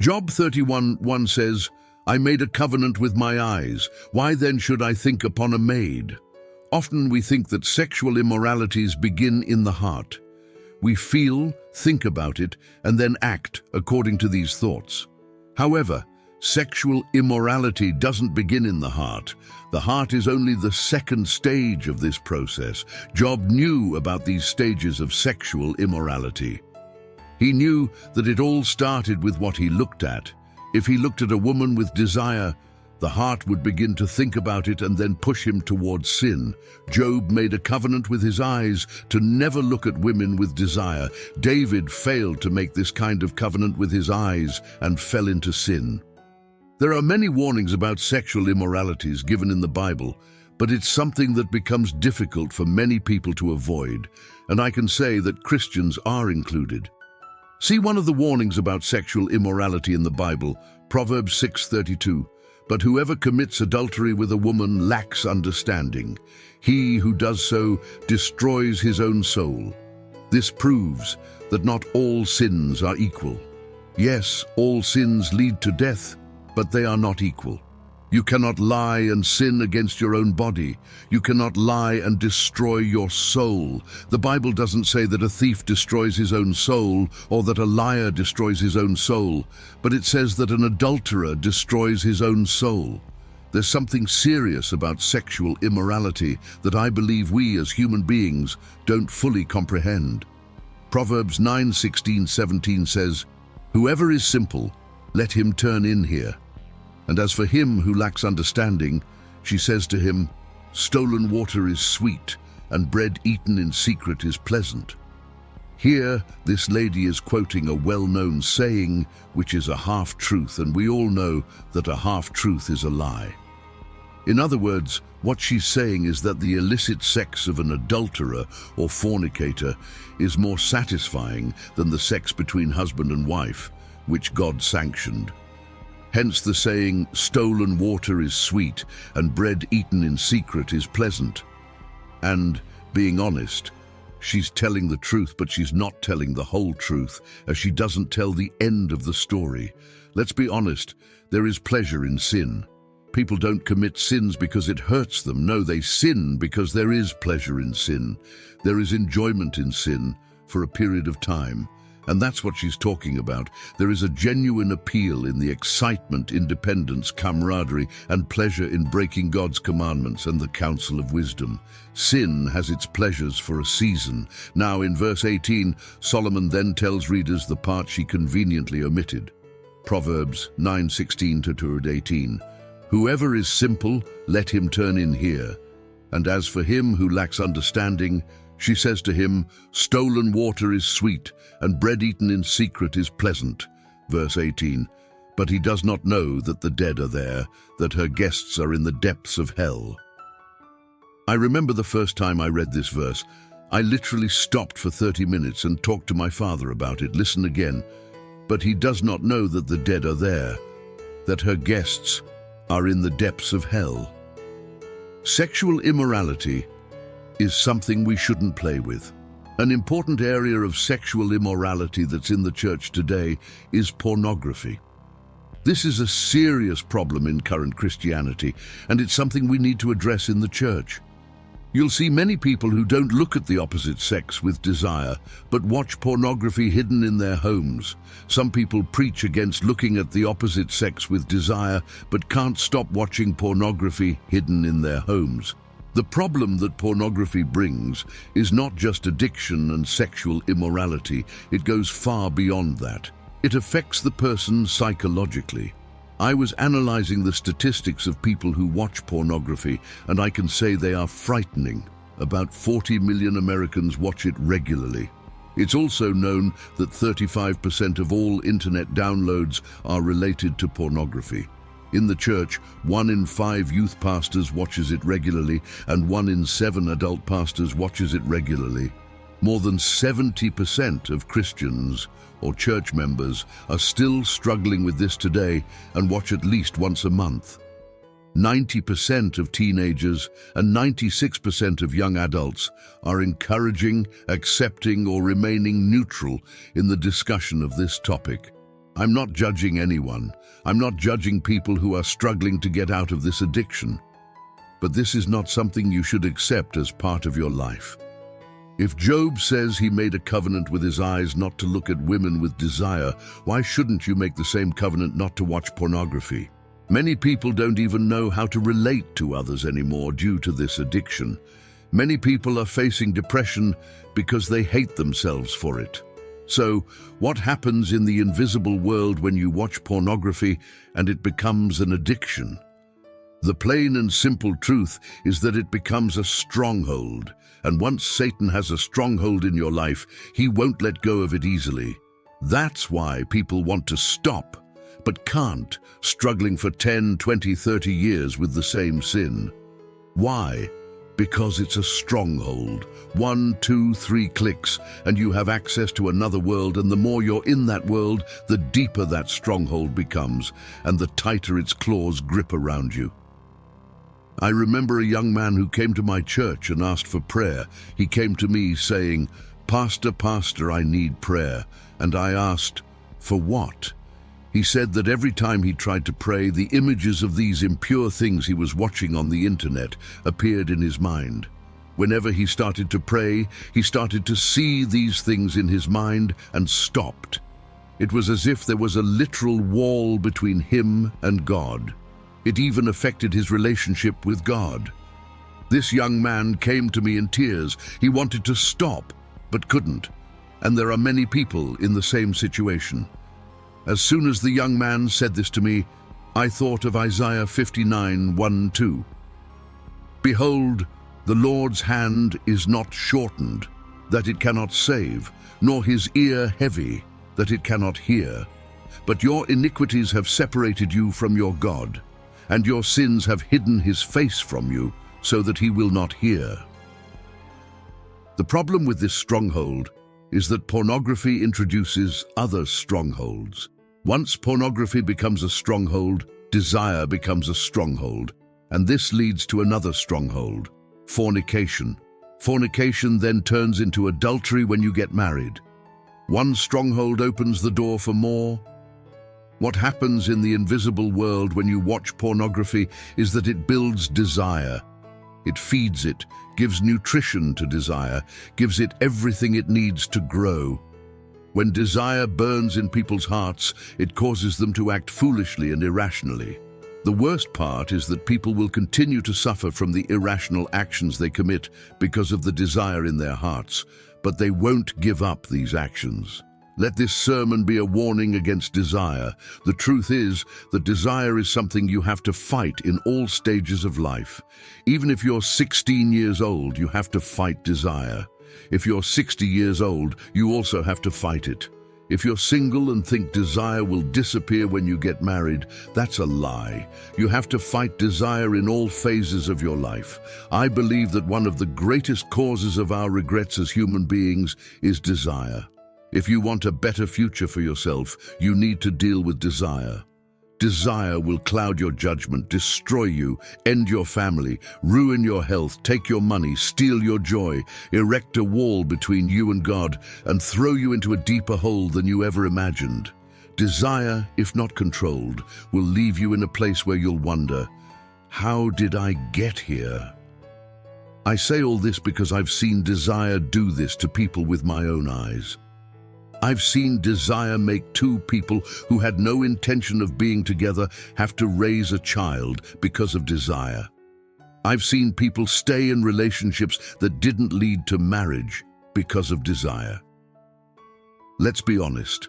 Job 31:1 says, I made a covenant with my eyes. Why then should I think upon a maid? Often we think that sexual immoralities begin in the heart. We feel, think about it, and then act according to these thoughts. However, sexual immorality doesn't begin in the heart. The heart is only the second stage of this process. Job knew about these stages of sexual immorality. He knew that it all started with what he looked at. If he looked at a woman with desire, the heart would begin to think about it and then push him towards sin. Job made a covenant with his eyes to never look at women with desire. David failed to make this kind of covenant with his eyes and fell into sin. There are many warnings about sexual immoralities given in the Bible, but it's something that becomes difficult for many people to avoid, and I can say that Christians are included. See one of the warnings about sexual immorality in the Bible, Proverbs 6:32. But whoever commits adultery with a woman lacks understanding. He who does so destroys his own soul. This proves that not all sins are equal. Yes, all sins lead to death, but they are not equal. You cannot lie and sin against your own body. You cannot lie and destroy your soul. The Bible doesn't say that a thief destroys his own soul or that a liar destroys his own soul, but it says that an adulterer destroys his own soul. There's something serious about sexual immorality that I believe we as human beings don't fully comprehend. Proverbs 9:16-17 says, Whoever is simple, let him turn in here. And as for him who lacks understanding, she says to him, Stolen water is sweet, and bread eaten in secret is pleasant. Here, this lady is quoting a well-known saying, which is a half-truth, and we all know that a half-truth is a lie. In other words, what she's saying is that the illicit sex of an adulterer or fornicator is more satisfying than the sex between husband and wife, which God sanctioned. Hence the saying, stolen water is sweet and bread eaten in secret is pleasant. And, being honest, she's telling the truth, but she's not telling the whole truth, as she doesn't tell the end of the story. Let's be honest, there is pleasure in sin. People don't commit sins because it hurts them. No, they sin because there is pleasure in sin. There is enjoyment in sin for a period of time. And that's what she's talking about. There is a genuine appeal in the excitement, independence, camaraderie, and pleasure in breaking God's commandments and the counsel of wisdom. Sin has its pleasures for a season. Now, in verse 18, Solomon then tells readers the part she conveniently omitted. Proverbs 9:16-18. Whoever is simple, let him turn in here. And as for him who lacks understanding, she says to him, Stolen water is sweet, and bread eaten in secret is pleasant. Verse 18, But he does not know that the dead are there, that her guests are in the depths of hell. I remember the first time I read this verse, I literally stopped for 30 minutes and talked to my father about it. Listen again. But he does not know that the dead are there, that her guests are in the depths of hell. Sexual immorality is something we shouldn't play with. An important area of sexual immorality that's in the church today is pornography. This is a serious problem in current Christianity, and it's something we need to address in the church. You'll see many people who don't look at the opposite sex with desire, but watch pornography hidden in their homes. Some people preach against looking at the opposite sex with desire, but can't stop watching pornography hidden in their homes. The problem that pornography brings is not just addiction and sexual immorality, it goes far beyond that. It affects the person psychologically. I was analyzing the statistics of people who watch pornography, and I can say they are frightening. About 40 million Americans watch it regularly. It's also known that 35% of all internet downloads are related to pornography. In the church, 1 in 5 youth pastors watches it regularly, and 1 in 7 adult pastors watches it regularly. More than 70% of Christians or church members are still struggling with this today and watch at least once a month. 90% of teenagers and 96% of young adults are encouraging, accepting, or remaining neutral in the discussion of this topic. I'm not judging anyone. I'm not judging people who are struggling to get out of this addiction. But this is not something you should accept as part of your life. If Job says he made a covenant with his eyes not to look at women with desire, why shouldn't you make the same covenant not to watch pornography? Many people don't even know how to relate to others anymore due to this addiction. Many people are facing depression because they hate themselves for it. So, what happens in the invisible world when you watch pornography and it becomes an addiction? The plain and simple truth is that it becomes a stronghold, and once Satan has a stronghold in your life, he won't let go of it easily. That's why people want to stop, but can't, struggling for 10, 20, 30 years with the same sin. Why? Because it's a stronghold. 1, 2, 3 clicks, and you have access to another world, and the more you're in that world, the deeper that stronghold becomes, and the tighter its claws grip around you. I remember a young man who came to my church and asked for prayer. He came to me saying, Pastor, I need prayer." And I asked, "For what?" He said that every time he tried to pray, the images of these impure things he was watching on the internet appeared in his mind. Whenever he started to pray, he started to see these things in his mind and stopped. It was as if there was a literal wall between him and God. It even affected his relationship with God. This young man came to me in tears. He wanted to stop, but couldn't. And there are many people in the same situation. As soon as the young man said this to me, I thought of Isaiah 59:1-2. "Behold, the Lord's hand is not shortened, that it cannot save, nor his ear heavy, that it cannot hear. But your iniquities have separated you from your God, and your sins have hidden his face from you, so that he will not hear." The problem with this stronghold is that pornography introduces other strongholds. Once pornography becomes a stronghold, desire becomes a stronghold, and this leads to another stronghold, fornication. Fornication then turns into adultery when you get married. One stronghold opens the door for more. What happens in the invisible world when you watch pornography is that it builds desire. It feeds it, gives nutrition to desire, gives it everything it needs to grow. When desire burns in people's hearts, it causes them to act foolishly and irrationally. The worst part is that people will continue to suffer from the irrational actions they commit because of the desire in their hearts, but they won't give up these actions. Let this sermon be a warning against desire. The truth is that desire is something you have to fight in all stages of life. Even if you're 16 years old, you have to fight desire. If you're 60 years old, you also have to fight it. If you're single and think desire will disappear when you get married, that's a lie. You have to fight desire in all phases of your life. I believe that one of the greatest causes of our regrets as human beings is desire. If you want a better future for yourself, you need to deal with desire. Desire will cloud your judgment, destroy you, end your family, ruin your health, take your money, steal your joy, erect a wall between you and God, and throw you into a deeper hole than you ever imagined. Desire, if not controlled, will leave you in a place where you'll wonder, how did I get here? I say all this because I've seen desire do this to people with my own eyes. I've seen desire make two people who had no intention of being together have to raise a child because of desire. I've seen people stay in relationships that didn't lead to marriage because of desire. Let's be honest.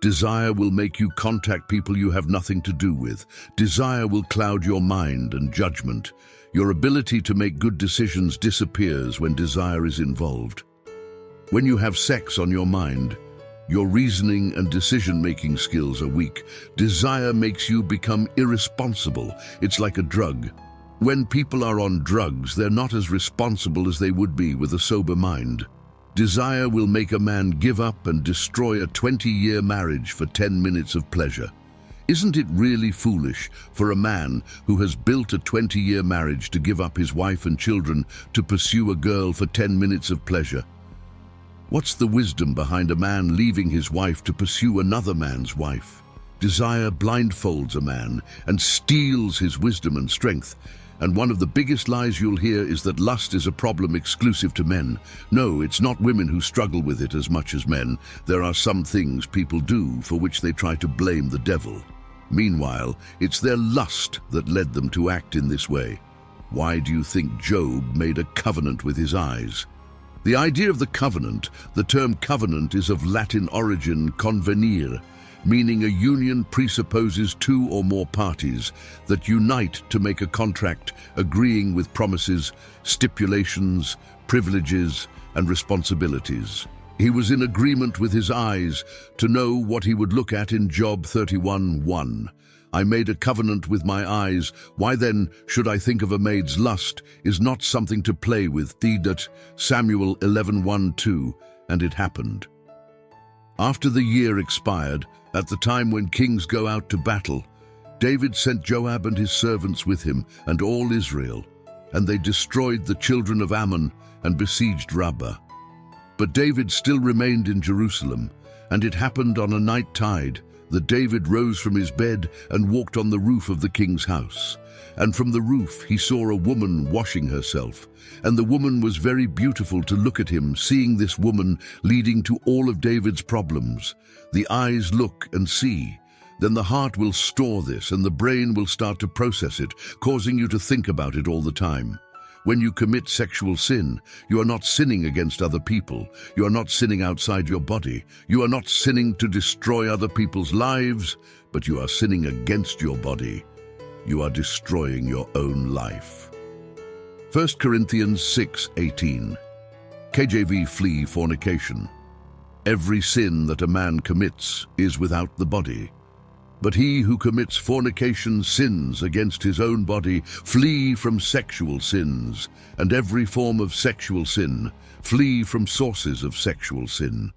Desire will make you contact people you have nothing to do with. Desire will cloud your mind and judgment. Your ability to make good decisions disappears when desire is involved. When you have sex on your mind, your reasoning and decision-making skills are weak. Desire makes you become irresponsible. It's like a drug. When people are on drugs, they're not as responsible as they would be with a sober mind. Desire will make a man give up and destroy a 20-year marriage for 10 minutes of pleasure. Isn't it really foolish for a man who has built a 20-year marriage to give up his wife and children to pursue a girl for 10 minutes of pleasure? What's the wisdom behind a man leaving his wife to pursue another man's wife? desire blindfolds a man and steals his wisdom and strength. And one of the biggest lies you'll hear is that lust is a problem exclusive to men. No, it's not women who struggle with it as much as men. There are some things people do for which they try to blame the devil. Meanwhile, it's their lust that led them to act in this way. Why do you think Job made a covenant with his eyes? The idea of the covenant, the term covenant, is of Latin origin convenire, meaning a union presupposes two or more parties that unite to make a contract, agreeing with promises, stipulations, privileges, and responsibilities. He was in agreement with his eyes to know what he would look at in Job 31:1. I made a covenant with my eyes. Why then should I think of a maid's lust is not something to play with. Samuel 11:1-2, and it happened. After the year expired, at the time when kings go out to battle, David sent Joab and his servants with him and all Israel, and they destroyed the children of Ammon and besieged Rabbah. But David still remained in Jerusalem, and it happened on a night tide that David rose from his bed and walked on the roof of the king's house. And from the roof he saw a woman washing herself, and the woman was very beautiful to look at him. Seeing this woman leading to all of David's problems, the eyes look and see. Then the heart will store this, and the brain will start to process it, causing you to think about it all the time. When you commit sexual sin, you are not sinning against other people. You are not sinning outside your body. You are not sinning to destroy other people's lives, but you are sinning against your body. You are destroying your own life. 1 Corinthians 6:18. KJV, flee fornication. Every sin that a man commits is without the body. But he who commits fornication sins against his own body. Flee from sexual sins, and every form of sexual sin. Flee from sources of sexual sin.